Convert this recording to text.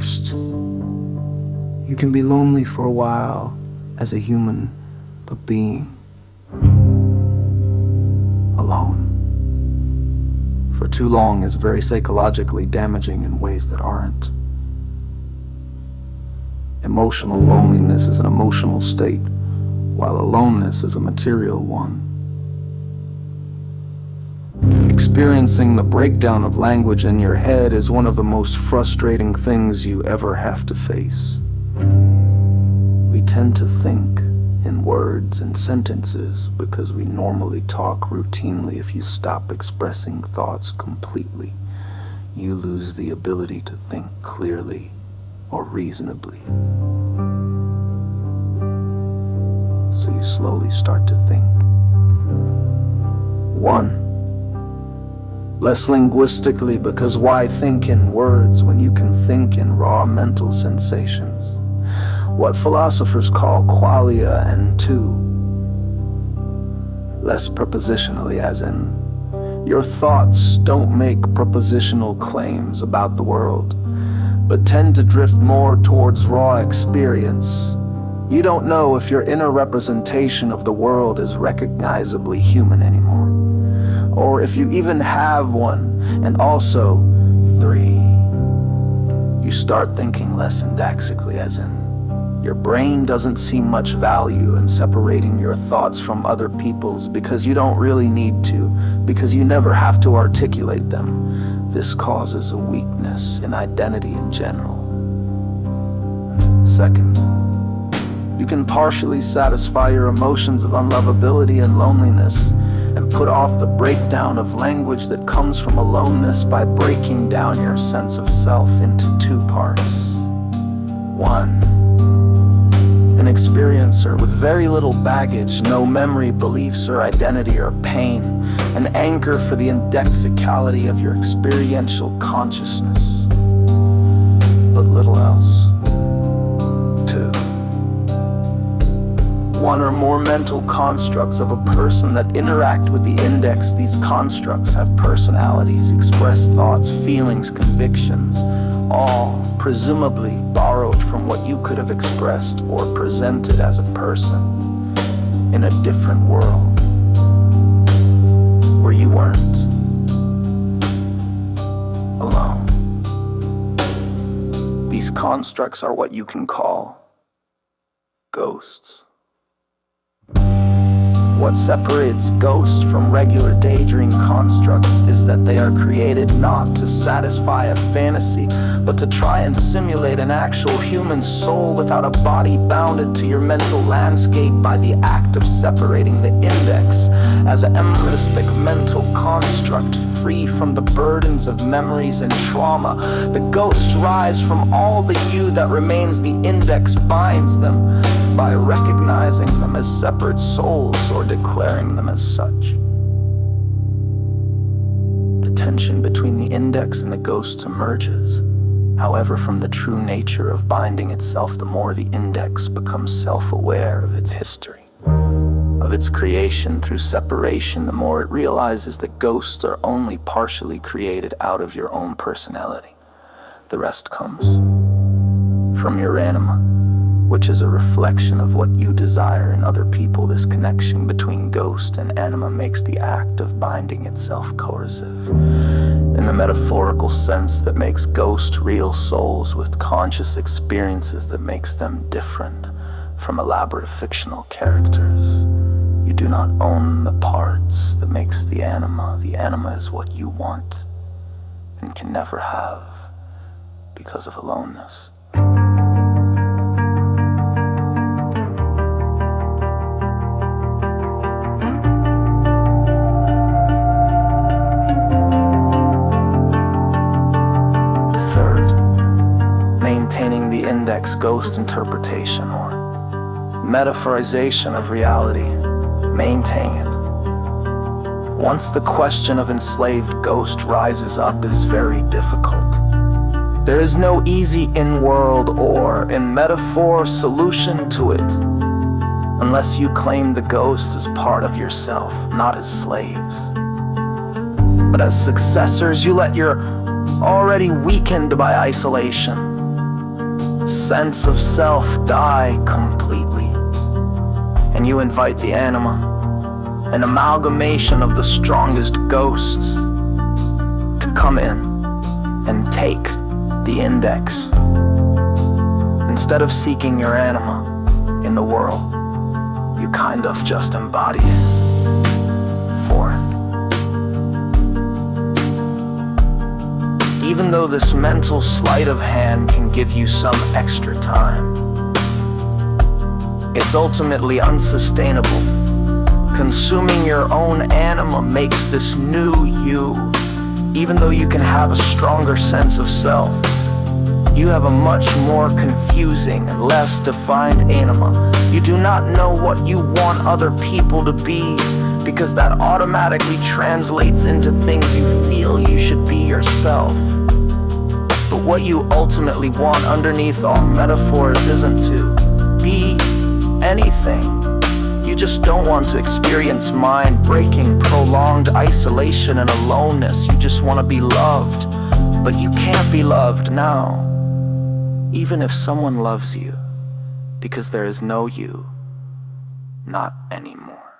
first. You can be lonely for a while as a human, but being alone for too long is very psychologically damaging in ways that aren't. Emotional loneliness is an emotional state, while aloneness is a material one. Experiencing the breakdown of language in your head is one of the most frustrating things you ever have to face. We tend to think in words and sentences because we normally talk routinely. If you stop expressing thoughts completely, you lose the ability to think clearly or reasonably. So you slowly start to think. 1. Less linguistically, because why think in words when you can think in raw mental sensations? What philosophers call qualia. And 2. Less prepositionally, as in, your thoughts don't make propositional claims about the world, but tend to drift more towards raw experience. You don't know if your inner representation of the world is recognizably human anymore, or if you even have one. And also, 3, you start thinking less indaxically, as in, your brain doesn't see much value in separating your thoughts from other people's because you don't really need to, because you never have to articulate them. This causes a weakness in identity in general. 2nd, you can partially satisfy your emotions of unlovability and loneliness and put off the breakdown of language that comes from aloneness by breaking down your sense of self into 2 parts. 1, an experiencer with very little baggage, no memory, beliefs, or identity or pain, an anchor for the indexicality of your experiential consciousness, but little else. 2, 1 or more mental constructs of a person that interact with the index. These constructs have personalities, express thoughts, feelings, convictions, all presumably borrowed from what you could have expressed or presented as a person in a different world where you weren't alone. These constructs are what you can call ghosts. What separates ghosts from regular daydream constructs is that they are created not to satisfy a fantasy, but to try and simulate an actual human soul without a body bounded to your mental landscape by the act of separating the index as an embryonic mental construct free from the burdens of memories and trauma. The ghosts rise from all the you that remains. The index binds them by recognizing them as separate souls or declaring them as such. The tension between the index and the ghost emerges, however, from the true nature of binding itself. The more the index becomes self-aware of its history, of its creation through separation, the more it realizes that ghosts are only partially created out of your own personality. The rest comes from your anima, which is a reflection of what you desire in other people. This connection between ghost and anima makes the act of binding itself coercive, in the metaphorical sense that makes ghosts real souls with conscious experiences that makes them different from elaborate fictional characters. You do not own the parts that makes the anima. The anima is what you want and can never have because of aloneness. Maintaining the index ghost interpretation or metaphorization of reality. Maintain it. Once the question of enslaved ghost rises up, is very difficult. There is no easy in-world or, in metaphor, solution to it, unless you claim the ghost as part of yourself, not as slaves, but as successors. You let your already weakened by isolation sense of self die completely, and you invite the anima, an amalgamation of the strongest ghosts, to come in and take the index. Instead of seeking your anima in the world, you kind of just embody it forth. Even though this mental sleight of hand can give you some extra time, it's ultimately unsustainable. Consuming your own anima makes this new you. Even though you can have a stronger sense of self, you have a much more confusing and less defined anima. You do not know what you want other people to be, because that automatically translates into things you feel you should be yourself. But what you ultimately want underneath all metaphors isn't to be anything. You just don't want to experience mind-breaking, prolonged isolation and aloneness. You just want to be loved, but you can't be loved now, even if someone loves you, because there is no you, not anymore.